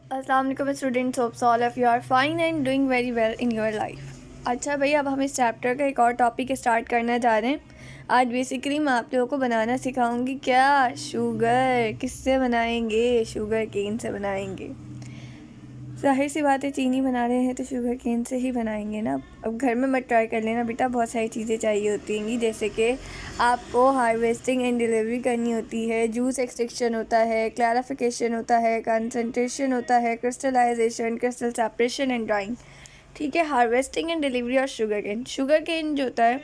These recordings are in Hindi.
अस्सलाम वालेकुम students, hopes all of you are fine and doing very well in your life. अच्छा भाई, अब हम इस चैप्टर का एक और टॉपिक स्टार्ट करना जा रहे हैं। आज बेसिकली मैं आप लोगों को बनाना सिखाऊंगी क्या शुगर। किससे बनाएंगे? शुगर केन से बनाएंगे। जाहिर सी बात है, चीनी बना रहे हैं तो शुगर केन से ही बनाएंगे ना। अब घर में मत ट्राई कर लेना बेटा, बहुत सारी चीज़ें चाहिए होती हैं, जैसे कि आपको हार्वेस्टिंग एंड डिलीवरी करनी होती है, जूस एक्सट्रैक्शन होता है, क्लैरिफिकेशन होता है, कंसंट्रेशन होता है, crystallization, crystal separation and drying. ठीक है, हार्वेस्टिंग एंड डिलीवरी और शुगर केन जो होता है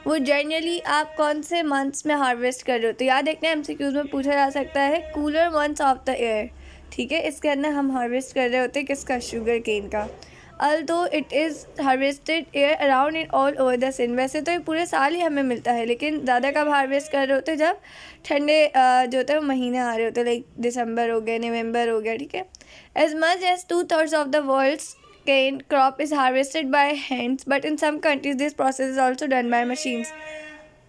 वो जनरली आप कौन से मंथ्स में हार्वेस्ट कर रहे होते हैं? याद रखना, एमसीक्यूज में पूछा जा सकता है cooler months of the year. ठीक है, इसके अंदर हम हार्वेस्ट कर रहे होते हैं किसका? शुगर केन का। Although it is harvested year around in all over the sun. वैसे तो ये पूरे साल ही हमें मिलता है, लेकिन ज़्यादा कब हार्वेस्ट कर रहे होते हैं? जब ठंडे जो होते हैं वो महीने आ रहे होते हैं, लाइक दिसंबर हो गया, नवंबर हो गया। ठीक है, as much as 2/3 of the world's cane crop is harvested by hands, but in some countries this process is also done by machines.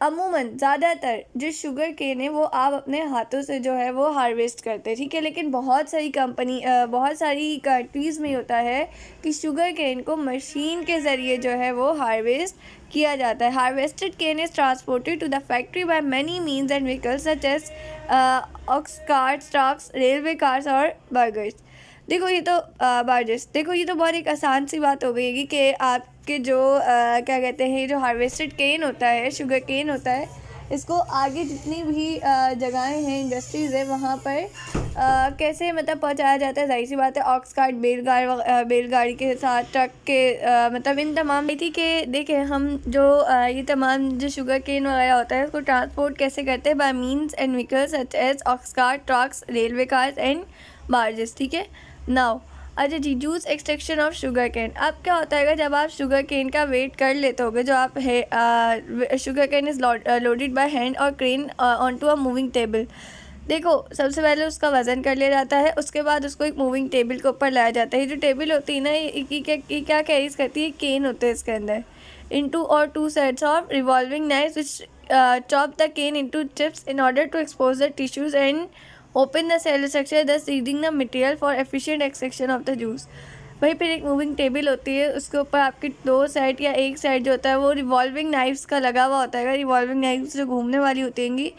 अमूमन ज़्यादातर जो शुगर केन है वो आप अपने हाथों से जो है वो हार्वेस्ट करते हैं। ठीक है, लेकिन बहुत सारी कंट्रीज़ में होता है कि शुगर केन को मशीन के ज़रिए जो है वो हार्वेस्ट किया जाता है। Harvested cane is transported to the factory by many means and vehicles such as ox carts, trucks, railway cars और बर्गर्स। देखो ये तो बार्जेस, देखो ये तो बहुत एक आसान सी बात हो गई कि आपके जो क्या कहते हैं, जो हार्वेस्टेड केन होता है, शुगर केन होता है, इसको आगे जितनी भी जगहें हैं, इंडस्ट्रीज़ है, वहाँ पर कैसे मतलब पहुँचाया जाता है? जाहिर सी बात है, ऑक्स कार्ट, बैलगाड़ी के साथ, ट्रक के मतलब इन तमाम थी कि देखें हम जो ये तमाम जो शुगर केन वगैरह होता है उसको ट्रांसपोर्ट कैसे करते हैं? By means and vehicles such as ox cart, trucks, railway cars and barges. ठीक है, नाउ अच्छा जी, juice extraction of sugar cane. अब क्या होता है जब आप शुगर केन का वेट कर लेते होगे, जो आप है sugar cane is loaded by hand और crane on to a moving table. देखो, सबसे पहले उसका वज़न कर लिया जाता है, उसके बाद उसको एक मूविंग टेबल के ऊपर लाया जाता है। ये जो टेबल होती है ना, ये क्या कैरीज करती है? केन होते हैं इसके अंदर, इनटू और 2 sets of revolving knives which chop the cane into chips in order to expose the tissues and open the cell structure, thus seeding the material for efficient extraction of the juice। वहीं फिर एक मूविंग टेबल होती है, उसके ऊपर आपकी 2 साइड या एक साइड जो होता है वो रिवॉल्विंग नाइफ्स का लगा हुआ होता है। रिवॉल्विंग नाइफ्स जो घूमने वाली होती हैं,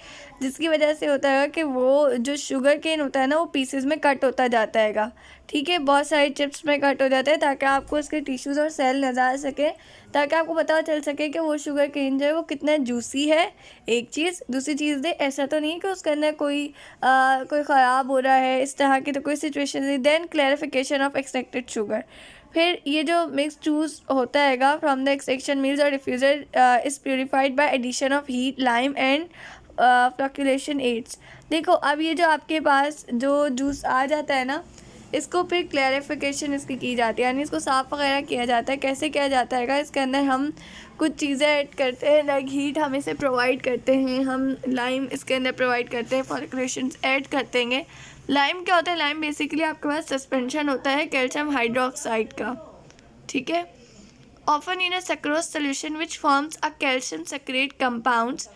जिसकी वजह से होता है कि वो जो शुगर केन होता है ना, वो पीसेस में कट होता जाता है। ठीक है, बहुत सारे चिप्स में कट हो जाता है ताकि आपको इसके टिश्यूज़ और सेल नज़र आ सके, ताकि आपको पता चल सके कि वो शुगर केन जो है वो कितना जूसी है। एक चीज़, दूसरी चीज़ दे ऐसा तो नहीं कि उसके अंदर कोई ख़राब हो रहा है, इस तरह की तो कोई सिचुएशन नहीं। Then clarification of extracted sugar. फिर ये जो मिक्स जूस होता है फ्रॉम द एक्सट्रैक्शन मिल्स और diffuser is purified by addition of heat, lime and fluctuation aids. देखो, अब ये जो आपके पास जो जूस आ जाता है ना, इसको फिर क्लैरिफिकेशन इसकी की जाती है, यानी इसको साफ़ वगैरह किया जाता है। कैसे किया जाता है? इसके अंदर हम कुछ चीज़ें ऐड करते हैं, लाइक हीट हम इसे प्रोवाइड करते हैं, हम लाइम इसके अंदर प्रोवाइड करते हैं, फ्लक्चुएशंस ऐड करते हैं। लाइम क्या होता है? लाइम बेसिकली आपके पास सस्पेंशन होता है कैल्शियम हाइड्रोक्साइड का। ठीक है, often in a sucrose solution which forms a calcium saccharate compounds.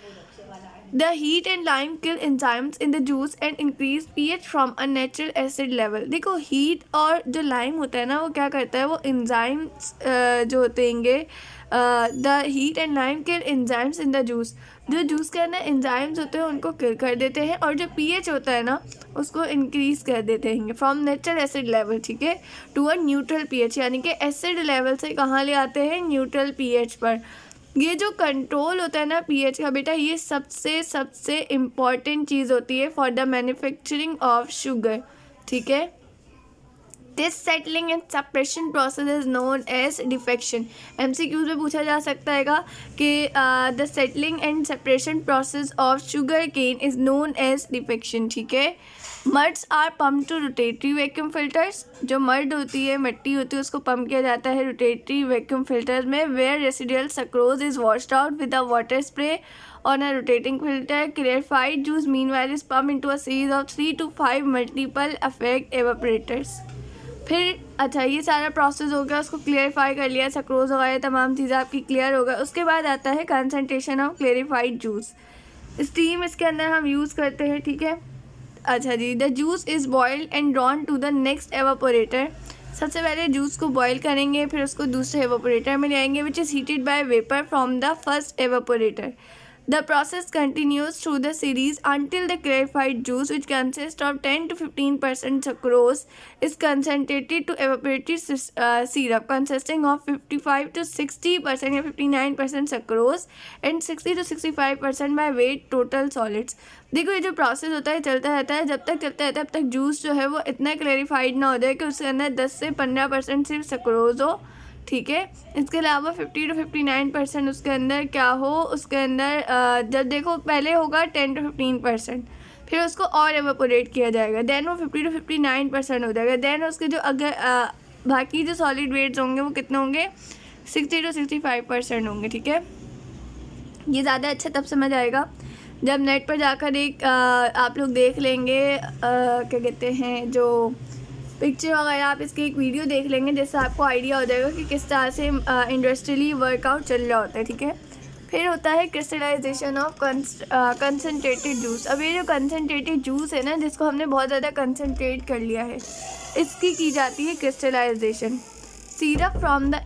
The heat and lime kill enzymes in the juice and increase pH from a natural acid level। देखो, हीट और जो लाइम होता है ना, वो क्या करता है? वो एंजाइम्स जो होते हैं, the heat and lime kill enzymes in the juice. जो जूस के अंदर एंजाइम्स होते हैं उनको किल कर देते हैं, और जो पीएच होता है ना उसको इंक्रीज कर देते हैं फ्रॉम नेचुरल एसिड लेवल, ठीक है, टू अ न्यूट्रल पीएच। यानी कि एसिड लेवल से कहाँ ले आते हैं? न्यूट्रल पीएच पर। ये जो कंट्रोल होता है ना पीएच का बेटा, ये सबसे इम्पॉर्टेंट चीज़ होती है for the manufacturing of sugar. ठीक है, this settling and separation process is known as defecation. MCQs में पूछा जा सकता है कि the settling and separation process of sugar cane is known as defecation. ठीक है, muds are pump to rotary vacuum filters. जो मड होती है, मिट्टी होती है, उसको पंप किया जाता है रोटेटरी वैक्यूम फिल्टर में, where residual sucrose is washed out with a water spray on a rotating filter. Clarified juice meanwhile is pump into a series of 3 to 5 multiple effect evaporators. फिर अच्छा, ये सारा प्रोसेस हो गया, उसको क्लियरिफाई कर लिया, सक्रोज वगैरह तमाम चीज़ें आपकी क्लियर हो गई। उसके बाद आता है concentration of clarified juice. Steam इसके अंदर हम यूज़ करते हैं। ठीक है, अच्छा जी, the juice is boiled and drawn to the next evaporator. सबसे पहले जूस को बॉईल करेंगे, फिर उसको दूसरे एवापोरेटर में ले आएंगे which is heated bye vapour from the first evaporator. The process continues through the series until the clarified juice, which consists of 10 to 15% sucrose, is concentrated to evaporated syrup consisting of 55 to 60% या 59% sucrose and 60 to 65% by weight total solids। देखो ये जो प्रोसेस होता है चलता रहता है, जब तक चलता रहता है तब तक जूस जो है वो इतना क्लैरिफाइड ना हो जाए कि उसके अंदर 10 से 15% सिर्फ सक्रोज हो, ठीक है। इसके अलावा 50 to 59% उसके अंदर क्या हो, उसके अंदर जब देखो पहले होगा 10 to 15%, फिर उसको और एवेपोरेट किया जाएगा, देन वो 50 to 59% हो जाएगा। देन उसके जो अगर बाकी जो सॉलिड वेट्स होंगे वो कितने होंगे, 60 to 65% होंगे, ठीक है। ये ज़्यादा अच्छा तब समझ आएगा जब नेट पर जाकर एक आप लोग देख लेंगे क्या कहते हैं जो पिक्चर वगैरह, आप इसकी एक वीडियो देख लेंगे जिससे आपको आइडिया हो जाएगा कि किस तरह से इंडस्ट्रियली वर्कआउट चल रहा होता है, ठीक है। फिर होता है क्रिस्टलाइजेशन ऑफ कंसनट्रेटेड जूस। अब ये जो कंसनट्रेटेड जूस है ना, जिसको हमने बहुत ज़्यादा कंसनट्रेट कर लिया है, इसकी की जाती है crystallization. Syrup from the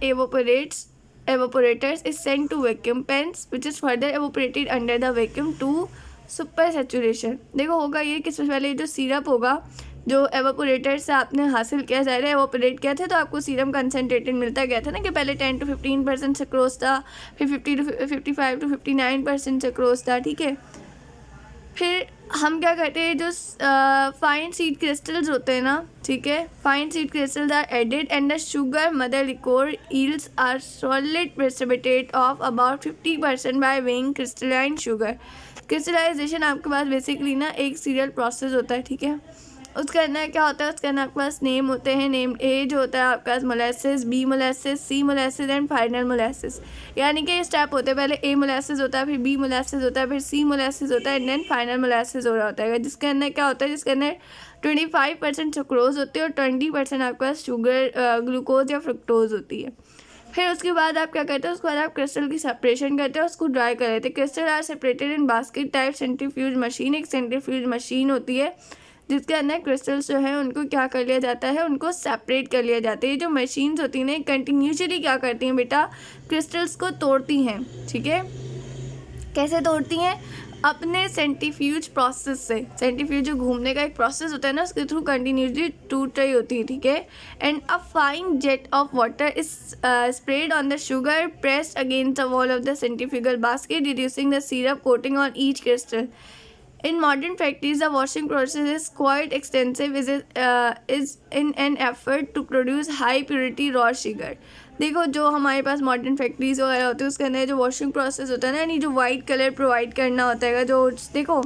evaporators is sent to vacuum pens which is further evaporated under the vacuum to super saturation। देखो होगा ये कि सबसे पहले जो सिरप होगा जो एवापोरेटर से आपने हासिल किया, ज़ाहिर है एवापोरेट किया था तो आपको सीरम कंसनट्रेटेड मिलता गया था ना, कि पहले 10 to 15% सक्रोज था, फिर 55 to 59% सक्रोज था, ठीक है। फिर हम क्या करते हैं, जो फाइन सीड क्रिस्टल्स होते हैं ना, ठीक है, fine seed crystals are added and the sugar mother liquor yields are solid precipitate of about 50% by weighing crystalline sugar. Crystallization आपके पास बेसिकली ना एक सीरियल प्रोसेस होता है, ठीक है। उसके अंदर क्या होता है, उसके अंदर आपके पास नेम होते हैं, नेम ए जो होता है आपके पास molasses, B molasses, C molasses and final molasses. यानी कि ये स्टेप होते हैं, पहले ए मोलेसिस होता है, फिर बी मोलेसिस होता है, फिर सी मोलेसिस होता है एंड देन फाइनल मोलेसिस हो रहा होता है, जिसके अंदर क्या होता है, जिसके अंदर 25% सुक्रोज होती है और 20% आपके पास शुगर ग्लूकोज या फ्रुक्टोज होती है। फिर उसके बाद आप क्या करते हैं, उसके बाद आप क्रिस्टल की सेपरेशन करते हैं, उसको ड्राई कर लेते हैं। Crystal are separated in basket type centrifuge machine. एक सेंट्रीफ्यूज मशीन होती है जिसके अंदर क्रिस्टल्स जो है उनको क्या कर लिया जाता है, उनको सेपरेट कर लिया जाता है। ये जो मशीन्स होती हैं कंटिन्यूसली क्या करती हैं बेटा, क्रिस्टल्स को तोड़ती हैं, ठीक है। कैसे तोड़ती हैं, अपने सेंट्रीफ्यूज प्रोसेस से। सेंट्रीफ्यूज जो घूमने का एक प्रोसेस होता है ना, उसके थ्रू कंटिन्यूसली टूट रही होती है, ठीक है। And a fine jet of water is spread on the sugar pressed against the wall of the centrifugal basket reducing the syrup coating on each crystal. In modern factories, the washing process is quite extensive, is in an effort to produce high purity raw sugar। देखो जो हमारे पास मॉडर्न फैक्ट्रीज वगैरह होती है उसके अंदर जो वॉशिंग प्रोसेस होता है ना, यानी जो वाइट कलर प्रोवाइड करना होता है, जो देखो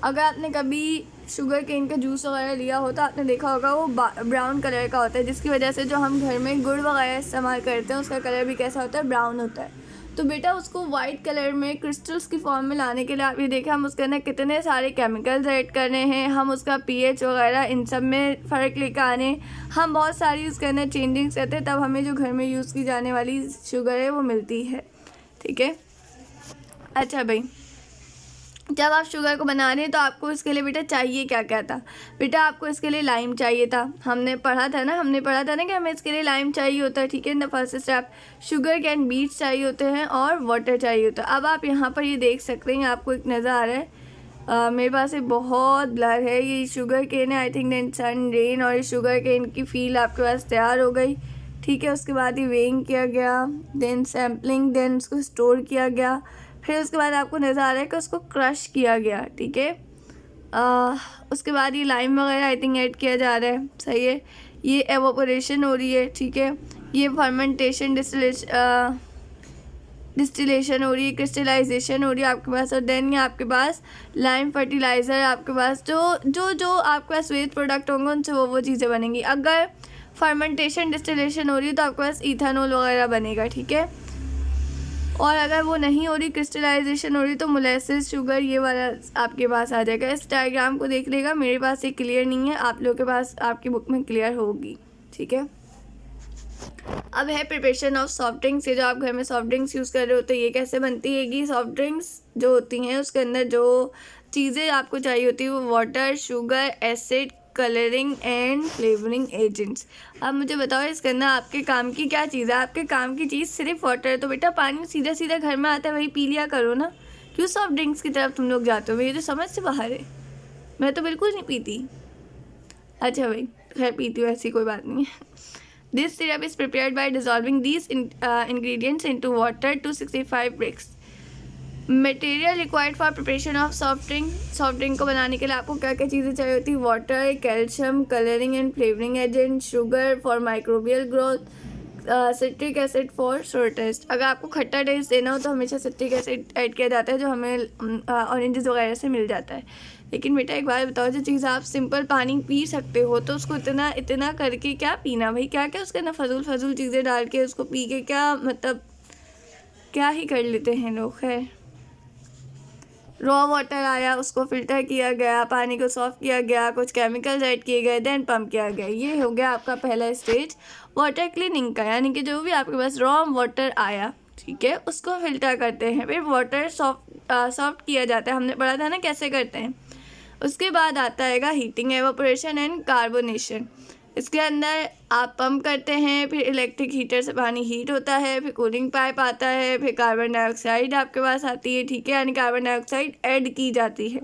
अगर आपने कभी शुगर केन का जूस वगैरह लिया हो तो आपने देखा होगा वो ब्राउन कलर का होता है, जिसकी वजह से जो हम घर में गुड़ वगैरह इस्तेमाल करते हैं उसका कलर भी कैसा होता है, ब्राउन होता है। तो बेटा उसको वाइट कलर में क्रिस्टल्स की फॉर्म में लाने के लिए आप ये देखें हम उसके अंदर कितने सारे केमिकल्स ऐड कर रहे हैं, हम उसका पीएच वगैरह इन सब में फ़र्क लेकर आ रहे हैं, हम बहुत सारी उसके अंदर चेंजिंग्स करते हैं, तब हमें जो घर में यूज़ की जाने वाली शुगर है वो मिलती है, ठीक है। अच्छा भाई, जब आप शुगर को बना रहे हैं तो आपको इसके लिए बेटा चाहिए क्या क्या था, बेटा आपको इसके लिए लाइम चाहिए था, हमने पढ़ा था ना कि हमें इसके लिए लाइम चाहिए होता है, ठीक है। In the first step sugar cane beets चाहिए होते हैं और वाटर चाहिए होता है। अब आप यहाँ पर ये देख सकते हैं, आपको एक नज़र आ रहा है, मेरे पास ये बहुत ब्लर है, ये शुगर केन है, I think then sun rain, और ये शुगर केन की फील आपके पास तैयार हो गई, ठीक है। उसके बाद ये वेइंग किया गया, देन सैम्पलिंग, देन उसको स्टोर किया गया, फिर उसके बाद आपको नज़र आ रहा है कि उसको क्रश किया गया, ठीक है। उसके बाद ये लाइम वगैरह आई थिंक ऐड किया जा रहा है, सही है। ये एवोपोरेशन हो रही है, ठीक है। ये फर्मेंटेशन डिस्टिलेशन हो रही है, क्रिस्टलाइजेशन हो रही है आपके पास, और देन ये आपके पास लाइम फर्टिलाइज़र आपके पास जो आपके पास वेस्ट प्रोडक्ट होंगे उनसे वो चीज़ें बनेंगी। अगर फर्मेंटेशन डिस्टिलेशन हो रही है तो आपके पास इथेनॉल वगैरह बनेगा, ठीक है। और अगर वो नहीं हो रही, क्रिस्टलाइजेशन हो रही, तो मोलेसिस शुगर ये वाला आपके पास आ जाएगा। इस डायग्राम को देख लेगा, मेरे पास ये क्लियर नहीं है, आप लोगों के पास आपकी बुक में क्लियर होगी, ठीक है। अब है प्रिपरेशन ऑफ सॉफ्ट ड्रिंक्स। ये जो आप घर में सॉफ्ट ड्रिंक्स यूज़ कर रहे होते हैं ये कैसे बनती है। सॉफ्ट ड्रिंक्स जो होती हैं उसके अंदर जो चीज़ें आपको चाहिए होती है वो water, sugar, acid, colouring and flavouring agents. अब मुझे बताओ इसके अंदर आपके काम की क्या चीज़ है? आपके काम की चीज़ सिर्फ वाटर है, तो बेटा पानी सीधा सीधा घर में आता है, वही पी लिया करो ना। क्यों सॉफ्ट ड्रिंक्स की तरफ तुम लोग जाते हो? ये तो समझ से बाहर है। मैं तो बिल्कुल नहीं पीती। अच्छा भाई, खैर पीती हूँ, ऐसी कोई बात नहीं है। This syrup is prepared by dissolving these ingredients into water 265 brix. Material required for preparation of soft drink को बनाने के लिए आपको क्या क्या चीज़ें चाहिए होती है? Water, calcium, colouring and flavouring agent, sugar for microbial growth, citric acid for सोर टेस्ट। अगर आपको खट्टा टेस्ट देना हो तो हमेशा सिट्रिक एसिड ऐड किया जाता है, जो हमें ऑरेंजेस वगैरह से मिल जाता है। लेकिन बेटा एक बार बताओ, जो चीज़ आप सिंपल पानी पी सकते हो तो उसको इतना इतना करके क्या पीना भाई? क्या क्या उसके अंदर फजूल चीज़ें डाल के उसको पी के क्या मतलब क्या ही कर लेते हैं लोग। है रॉ वाटर आया, उसको फिल्टर किया गया, पानी को सॉफ्ट किया गया, कुछ केमिकल्स ऐड किए गए, देन पंप किया गया। ये हो गया आपका पहला स्टेज वाटर क्लीनिंग का, यानी कि जो भी आपके पास रॉ वाटर आया, ठीक है, उसको फिल्टर करते हैं, फिर वाटर सॉफ्ट किया जाता है। हमने पढ़ा था ना कैसे करते हैं। उसके बाद आता है हीटिंग, एवापोरेशन एंड कार्बोनेशन। इसके अंदर आप पंप करते हैं, फिर इलेक्ट्रिक हीटर से पानी हीट होता है, फिर कूलिंग पाइप आता है, फिर कार्बन डाइऑक्साइड आपके पास आती है, ठीक है, यानी कार्बन डाइऑक्साइड ऐड की जाती है।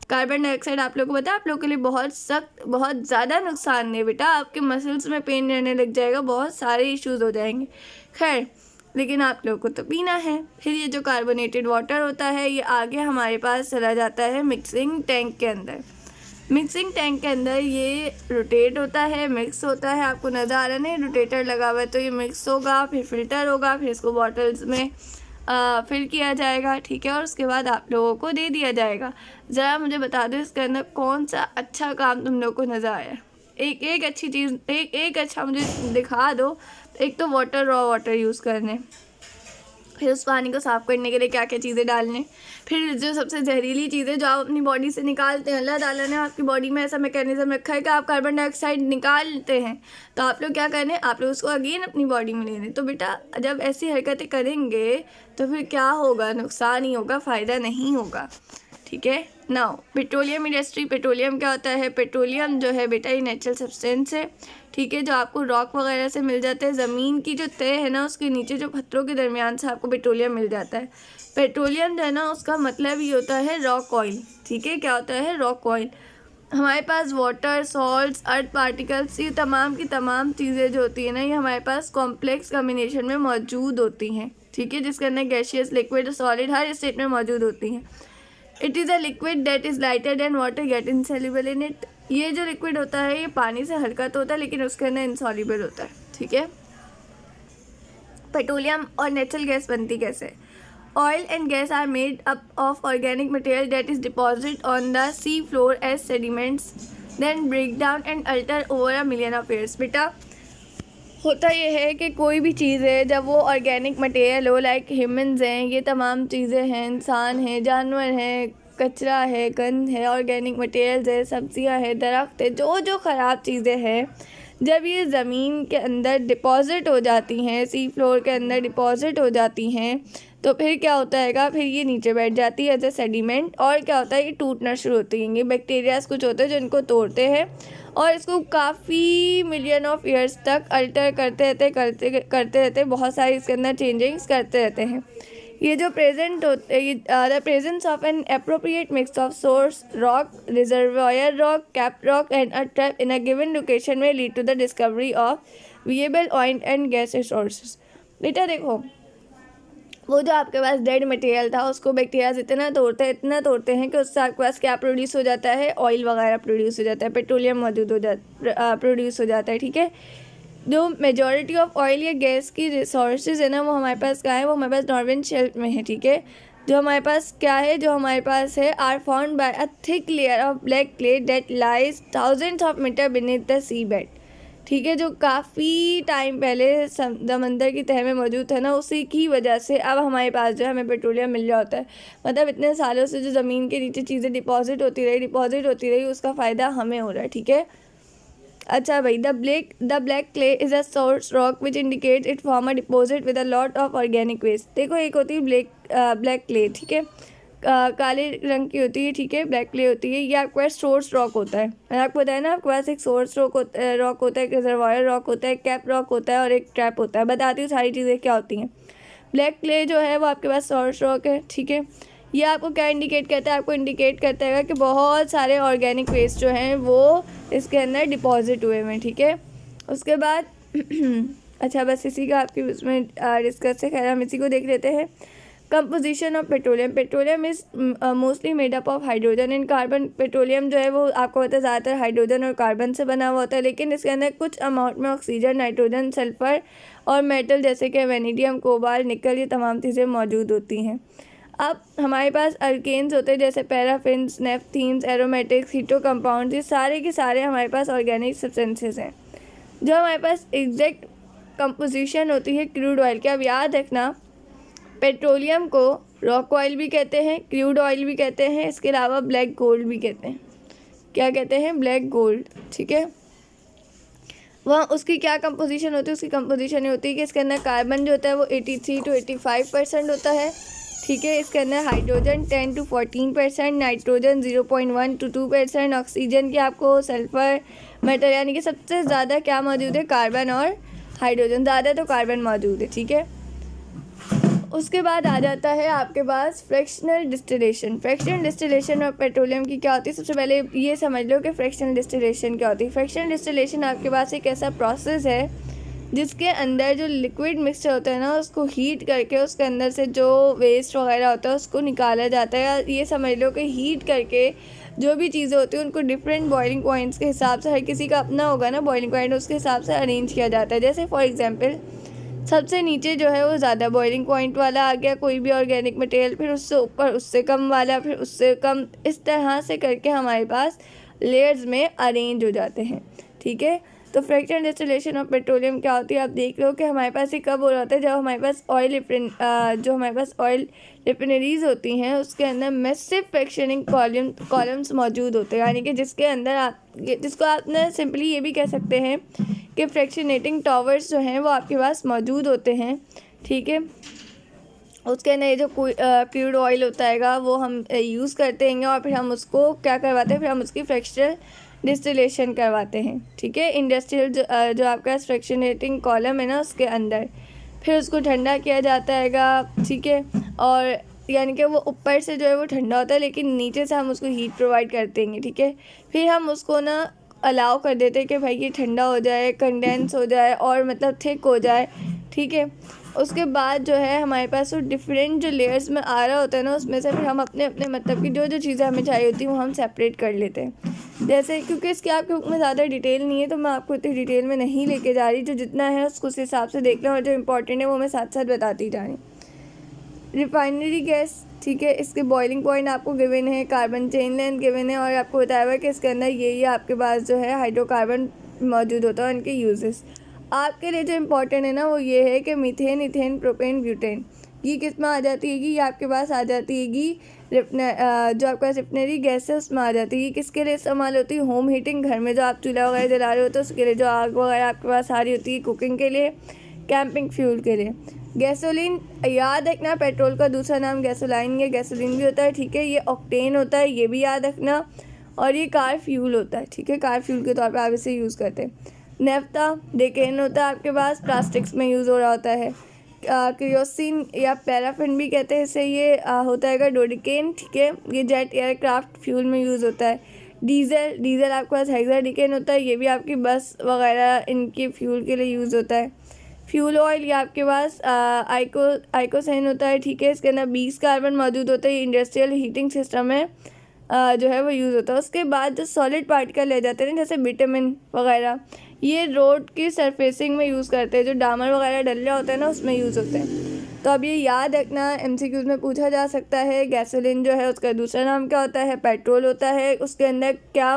कार्बन डाइऑक्साइड आप लोगों को पता है आप लोगों के लिए बहुत सख्त, बहुत ज़्यादा नुकसान है बेटा। आपके मसल्स में पेन रहने लग जाएगा, बहुत सारे इश्यूज़ हो जाएंगे। खैर, लेकिन आप लोगों को तो पीना है। फिर ये जो कार्बोनेटेड वाटर होता है ये आगे हमारे पास चला जाता है मिक्सिंग टैंक के अंदर। मिक्सिंग टैंक के अंदर ये रोटेट होता है, मिक्स होता है। आपको नज़र आ रहा है ना, रोटेटर लगा हुआ है, तो ये मिक्स होगा, फिर फिल्टर होगा, फिर इसको बॉटल्स में फिल किया जाएगा, ठीक है, और उसके बाद आप लोगों को दे दिया जाएगा। ज़रा मुझे बता दो इसके अंदर कौन सा अच्छा काम तुम लोग को नज़र आया? एक अच्छी चीज़, एक अच्छा मुझे दिखा दो। एक तो वाटर, रॉ वाटर यूज़ करने, फिर उस पानी को साफ़ करने के लिए क्या क्या चीज़ें डालने, फिर जो सबसे जहरीली चीज़ें जो आप अपनी बॉडी से निकालते हैं, अल्लाह ताला ने आपकी बॉडी में ऐसा मैकेनिज्म रखा है कि आप कार्बन डाइऑक्साइड निकालते हैं, तो आप लोग क्या करें, आप लोग उसको अगेन अपनी बॉडी में लेने। तो बेटा जब ऐसी हरकतें करेंगे तो फिर क्या होगा? नुकसान ही होगा, फ़ायदा नहीं होगा, ठीक है। Now petroleum industry. पेट्रोलियम क्या होता है? पेट्रोलियम जो है बेटा ये नेचुरल सब्सटेंस है, ठीक है, जो आपको रॉक वगैरह से मिल जाते हैं। ज़मीन की जो तय है ना, उसके नीचे जो पत्थरों के दरमियान से आपको पेट्रोलियम मिल जाता है। पेट्रोलियम जो है ना, उसका मतलब ये होता है रॉक ऑयल, ठीक है। क्या होता है? Rock oil. हमारे पास वाटर, सॉल्ट्स, अर्थ पार्टिकल्स, ये तमाम की तमाम चीज़ें जो होती है ना, ये हमारे पास कॉम्प्लेक्स कम्बिनेशन में मौजूद होती हैं, ठीक है, जिसके अंदर गैशियस, लिक्विड, सॉलिड हर स्टेट में मौजूद होती हैं। It is a liquid that is lighter than water get insoluble in it. ये जो लिक्विड होता है ये पानी से हल्का तो होता है, लेकिन उसके अंदर इनसॉल्युबल होता है, ठीक है। पेट्रोलियम और नेचुरल गैस बनती कैसे? Oil and gas are made up of organic material that is deposit on the sea floor as sediments then break down and alter over a million of years. बेटा होता ये है कि कोई भी चीज़ है जब वो ऑर्गेनिक मटेरियल हो, लाइक ह्यूमन्स हैं, ये तमाम चीज़ें हैं, इंसान हैं, जानवर हैं, कचरा है, गंद है, ऑर्गेनिक मटेरियल्स है, सब्जियां है, दरख्त है, जो जो ख़राब चीज़ें हैं, जब ये ज़मीन के अंदर डिपॉज़िट हो जाती हैं, सी फ्लोर के अंदर डिपॉज़िट हो जाती हैं, तो फिर क्या होता है? फिर ये नीचे बैठ जाती है एज ए सेडिमेंट, और क्या होता है? ये टूटना शुरू होती हैं। ये बैक्टीरियाज कुछ होते हैं जो इनको तोड़ते हैं और इसको काफ़ी मिलियन ऑफ ईयर्स तक अल्टर करते रहते, बहुत सारी इसके अंदर चेंजिंग्स करते रहते हैं। ये जो प्रेजेंट होते हैं, the presence of an appropriate mix of source rock, reservoir rock, cap rock and a trap in a given location में lead to the discovery of viable oil and gas resources. बेटा देखो, वो जो आपके पास डेड मटेरियल था उसको बैक्टीरिया इतना तोड़ते हैं कि उससे आपके पास क्या प्रोड्यूस हो जाता है? ऑयल वगैरह प्रोड्यूस हो जाता है, पेट्रोलियम प्रोड्यूस हो जाता है, ठीक है। जो मेजॉरिटी ऑफ ऑयल या गैस की रिसोर्सेज है ना, वो हमारे पास कहाँ है? वो हमारे पास नॉर्दर्न शेल्फ में है, ठीक है। जो हमारे पास क्या है? जो हमारे पास है are found by a thick layer of black clay that lies thousands of metre beneath the sea bed, ठीक है, जो काफ़ी टाइम पहले समंदर की तह में मौजूद है ना, उसी की वजह से अब हमारे पास जो है हमें पेट्रोलियम मिल रहा होता है। मतलब इतने सालों से जो ज़मीन के नीचे चीज़ें डिपॉजिट होती रही उसका फ़ायदा हमें हो रहा है, ठीक है। अच्छा भाई, the black clay is a source rock which indicates it form a deposit with a lot of organic waste. देखो, एक होती है ब्लैक क्ले, ठीक है, काले रंग की होती है, ठीक है, ब्लैक क्ले होती है। ये आपके पास सोर्स रॉक होता है। मैंने आपको बताया ना, आपके पास एक सोर्स रॉक होता है, एक रिजर्वायर रॉक होता है, एक कैप रॉक होता है और एक ट्रैप होता है। बताती हूँ सारी चीज़ें क्या होती हैं। ब्लैक क्ले जो है वो आपके पास सोर्स रॉक है, ठीक है। ये आपको क्या इंडिकेट करता है? आपको इंडिकेट करता है कि बहुत सारे ऑर्गेनिक वेस्ट जो हैं वो इसके अंदर डिपॉजिट हुए हुए हैं, ठीक है। उसके बाद अच्छा, बस इसी का आपकी उसमें डिस्कस है, खैर हम इसी को देख लेते हैं। Composition of petroleum. Petroleum is mostly made up of hydrogen and carbon. Petroleum जो है वो आपको पता है ज़्यादातर हाइड्रोजन और कार्बन से बना हुआ होता है, लेकिन इसके अंदर कुछ अमाउंट में ऑक्सीजन, नाइट्रोजन, सल्फर और मेटल जैसे कि वेनेडियम, कोबाल्ट, निकल, ये तमाम चीज़ें मौजूद होती हैं। अब हमारे पास अल्केन्स होते हैं जैसे पैराफिन्स, नेफ्थीन्स, एरोमेटिक्स, हीटो कंपाउंड्स, ये सारे के सारे हमारे पास ऑर्गेनिक सब्सटेंसेस हैं। जो हमारे पास एग्जैक्ट कंपोजिशन होती है क्रूड ऑयल की, अब याद रखना पेट्रोलियम को रॉक ऑयल भी कहते हैं, क्रूड ऑयल भी कहते हैं, इसके अलावा ब्लैक गोल्ड भी कहते हैं। क्या कहते हैं? ब्लैक गोल्ड, ठीक है। वह उसकी क्या कंपोजिशन होती है? उसकी कंपोजिशन ये होती है कि इसके अंदर कार्बन जो होता है वो 83 to 85% होता है, ठीक है। इसके अंदर hydrogen 10 to 14%, nitrogen 0.1 to 2%, oxygen की आपको सल्फर, मेटल, यानी कि सबसे ज़्यादा क्या मौजूद है? कार्बन और हाइड्रोजन, ज़्यादा तो कार्बन मौजूद है, ठीक है। उसके बाद आ जाता है आपके पास फ्रैक्शनल डिस्टिलेशन। फ्रैक्शनल डिस्टिलेशन और पेट्रोलियम की क्या होती है? सबसे पहले ये समझ लो कि फ्रैक्शनल डिस्टिलेशन क्या होती है। फ्रैक्शनल डिस्टिलेशन आपके पास एक ऐसा प्रोसेस है जिसके अंदर जो लिक्विड मिक्सचर होता है ना, उसको हीट करके उसके अंदर से जो वेस्ट वगैरह होता है उसको निकाला जाता है। ये समझ लो कि हीट करके जो भी चीज़ें होती हैं उनको डिफरेंट बॉइलिंग पॉइंट्स के हिसाब से, हर किसी का अपना होगा ना बॉइलिंग पॉइंट, उसके हिसाब से अरेंज किया जाता है। जैसे फॉर एग्जांपल सबसे नीचे जो है वो ज़्यादा बॉइलिंग पॉइंट वाला आ गया कोई भी ऑर्गेनिक मटेरियल, फिर उससे ऊपर उससे कम वाला, फिर उससे कम, इस तरह से करके हमारे पास लेयर्स में अरेंज हो जाते हैं, ठीक है। तो फ्रैक्शनल डिस्टिलेशन ऑफ पेट्रोलियम क्या होती है? आप देख लो कि हमारे पास ये कब हो रहा होता है? जब हमारे पास ऑयल रिफाइनरीज होती हैं उसके अंदर मैसिव फ्रैक्शनिंग कॉलम्स मौजूद होते हैं, यानी कि जिसके अंदर जिसको आप ना सिंपली ये भी कह सकते हैं कि फ्रैक्शनेटिंग टावर्स जो हैं वो आपके पास मौजूद होते हैं, ठीक है। उसके अंदर ये जो क्रूड ऑयल होता है वो हम यूज़ करते हैं और फिर हम उसको क्या करवाते हैं? फिर हम उसकी फ्रैक्शनल डिस्टिलेशन करवाते हैं, ठीक है। इंडस्ट्रियल जो आपका फ्रैक्शनेटिंग कॉलम है ना उसके अंदर, फिर उसको ठंडा किया जाता है, ठीक है। और यानी कि वो ऊपर से जो है वो ठंडा होता है लेकिन नीचे से हम उसको हीट प्रोवाइड करते हैं, ठीक है। फिर हम उसको ना अलाउ कर देते हैं कि भाई ये ठंडा हो जाए, कंडेंस हो जाए और मतलब थिक हो जाए, ठीक है। उसके बाद जो है हमारे पास वो डिफरेंट जो लेयर्स में आ रहा होता है ना उसमें से फिर हम अपने अपने मतलब की जो जो चीज़ें हमें चाहिए होती हैं वो हम सेपरेट कर लेते हैं। जैसे क्योंकि इसके आपके बुक में ज़्यादा डिटेल नहीं है तो मैं आपको इतनी डिटेल में नहीं लेके जा रही, जो जितना है उसको उस हिसाब से देख लें और जो इम्पोर्टेंट है वो मैं साथ साथ बताती जा रही। रिफाइनरी गैस, ठीक है, इसके बॉइलिंग पॉइंट आपको गिवन है, कार्बन चेन लेंथ गिवन है और आपको बताया हुआ है कि इसके अंदर ये आपके पास जो है हाइड्रोकार्बन मौजूद होता है, उनके यूजेस। आपके लिए जो इम्पोर्टेंट है ना वो ये है कि मीथेन, इथेन, प्रोपेन, ब्यूटेन, ये किस में आ जाती है? ये आपके पास आ जाती है जो आपके पास रिफाइनरी गैस है उसमें आ जाती है। किसके लिए इस्तेमाल होती है? होम हीटिंग, घर में जो आप चूल्हा वगैरह जला रहे होते हैं उसके लिए, जो आग वगैरह आपके पास आ रही होती है कुकिंग के लिए, कैंपिंग फ्यूल के लिए। गैसोलीन, याद रखना पेट्रोल का दूसरा नाम गैसोलाइन या गैसोलीन भी होता है, ठीक है। ये ऑक्टेन होता है, ये भी याद रखना। और ये कार फ्यूल होता है, ठीक है, कार फ्यूल के तौर पर आप इसे यूज़ करते हैं। नेफ्ता, डेकेन होता है आपके पास, प्लास्टिक्स में यूज़ हो रहा होता है। क्रियोसिन या पैराफिन भी कहते हैं इसे, ये होता है डोडिकेन, ठीक है, ये जेट एयरक्राफ्ट फ्यूल में यूज़ होता है। डीजल आपके पास हेक्साडिकेन होता है, ये भी आपकी बस वगैरह इनके फ्यूल के लिए यूज़ होता है। फ्यूल ऑयल ये आपके पास आइकोसेन होता है, ठीक है, इसके अंदर 20 कार्बन मौजूद होता है, इंडस्ट्रियल हीटिंग सिस्टम में जो है वो यूज़ होता है। उसके बाद जो सॉलिड पार्टिकल ले जाते हैं जैसे विटामिन वगैरह, ये रोड की सरफेसिंग में यूज़ करते हैं, जो डामर वगैरह डल रहा होता है ना उसमें यूज़ होते हैं। तो अब ये याद रखना, MCQs में पूछा जा सकता है। गैसोलीन जो है उसका दूसरा नाम क्या होता है? पेट्रोल होता है। उसके अंदर क्या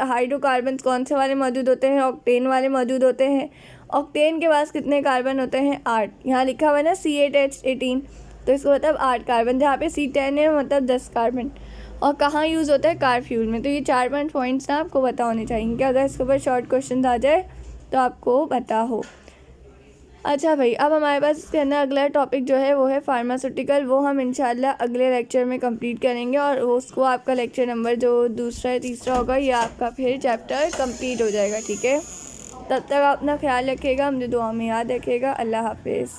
हाइड्रोकार्बन कौन से वाले मौजूद होते हैं? ऑक्टेन वाले मौजूद होते हैं। ऑक्टेन के पास कितने कार्बन होते हैं? 8। यहाँ लिखा हुआ है ना C8H18, तो इसको मतलब 8 कार्बन, जहाँ पे C10 है मतलब 10 कार्बन। और कहाँ यूज़ होता है? कार फ्यूल में। तो ये 4 पॉइंट्स ना आपको पता होने चाहिए कि अगर इसके ऊपर शॉर्ट क्वेश्चन आ जाए तो आपको पता हो। अच्छा भाई, अब हमारे पास इसके अंदर अगला टॉपिक जो है वो है फार्मास्यूटिकल। वो हम इंशाल्लाह अगले लेक्चर में कंप्लीट करेंगे और उसको आपका लेक्चर नंबर जो दूसरा या तीसरा होगा ये आपका फिर चैप्टर कंप्लीट हो जाएगा। ठीक है, तब तक आप अपना ख्याल रखिएगा, मुझे दुआ में याद रखिएगा। अल्लाह हाफिज़।